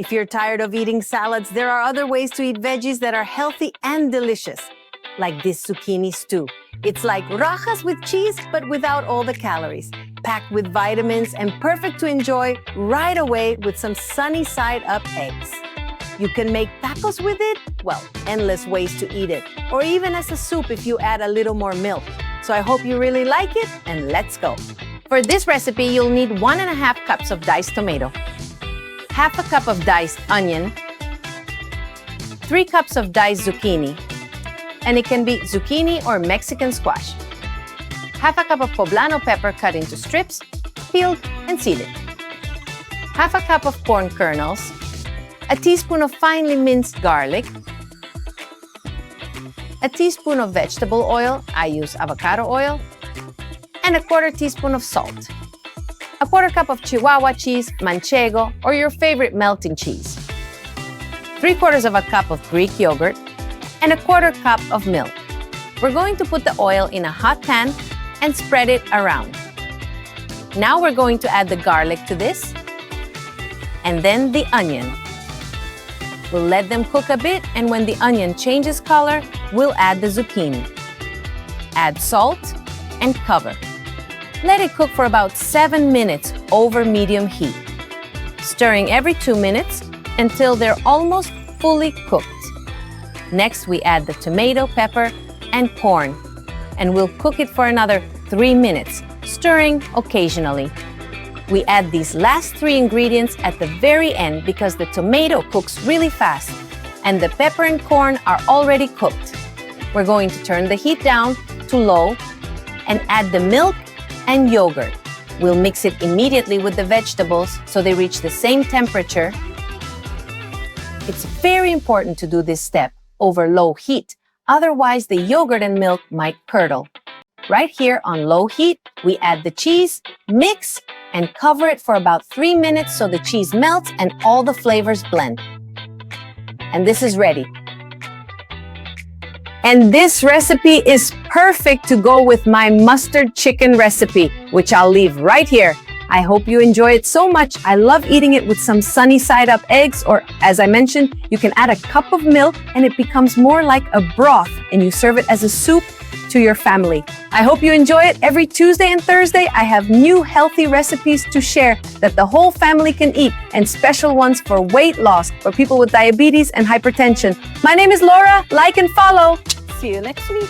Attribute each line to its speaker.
Speaker 1: If you're tired of eating salads, there are other ways to eat veggies that are healthy and delicious, like this zucchini stew. It's like rajas with cheese, but without all the calories, packed with vitamins and perfect to enjoy right away with some sunny side up eggs. You can make tacos with it, well, endless ways to eat it, or even as a soup if you add a little more milk. So I hope you really like it, and let's go. For this recipe, you'll need 1.5 cups of diced tomato, half a cup of diced onion, 3 cups of diced zucchini, and it can be zucchini or Mexican squash, half a cup of poblano pepper cut into strips, peeled and seeded, half a cup of corn kernels, a teaspoon of finely minced garlic, a teaspoon of vegetable oil, I use avocado oil, and a 1/4 teaspoon of salt, a 1/4 cup of Chihuahua cheese, manchego, or your favorite melting cheese, 3/4 of a cup of Greek yogurt, and a 1/4 cup of milk. We're going to put the oil in a hot pan and spread it around. Now we're going to add the garlic to this, and then the onion. We'll let them cook a bit, and when the onion changes color, we'll add the zucchini. Add salt and cover. Let it cook for about 7 minutes over medium heat, stirring every 2 minutes until they're almost fully cooked. Next, we add the tomato, pepper, and corn, and we'll cook it for another 3 minutes, stirring occasionally. We add these last 3 ingredients at the very end because the tomato cooks really fast, and the pepper and corn are already cooked. We're going to turn the heat down to low and add the milk and yogurt. We'll mix it immediately with the vegetables so they reach the same temperature. It's very important to do this step over low heat, otherwise the yogurt and milk might curdle. Right here on low heat, we add the cheese, mix, and cover it for about 3 minutes so the cheese melts and all the flavors blend. And this is ready. And this recipe is perfect to go with my mustard chicken recipe, which I'll leave right here. I hope you enjoy it so much. I love eating it with some sunny side up eggs, or as I mentioned, you can add a cup of milk and it becomes more like a broth, and you serve it as a soup to your family. I hope you enjoy it. Every Tuesday and Thursday, I have new healthy recipes to share that the whole family can eat, and special ones for weight loss for people with diabetes and hypertension. My name is Laura. Like and follow. See you next week.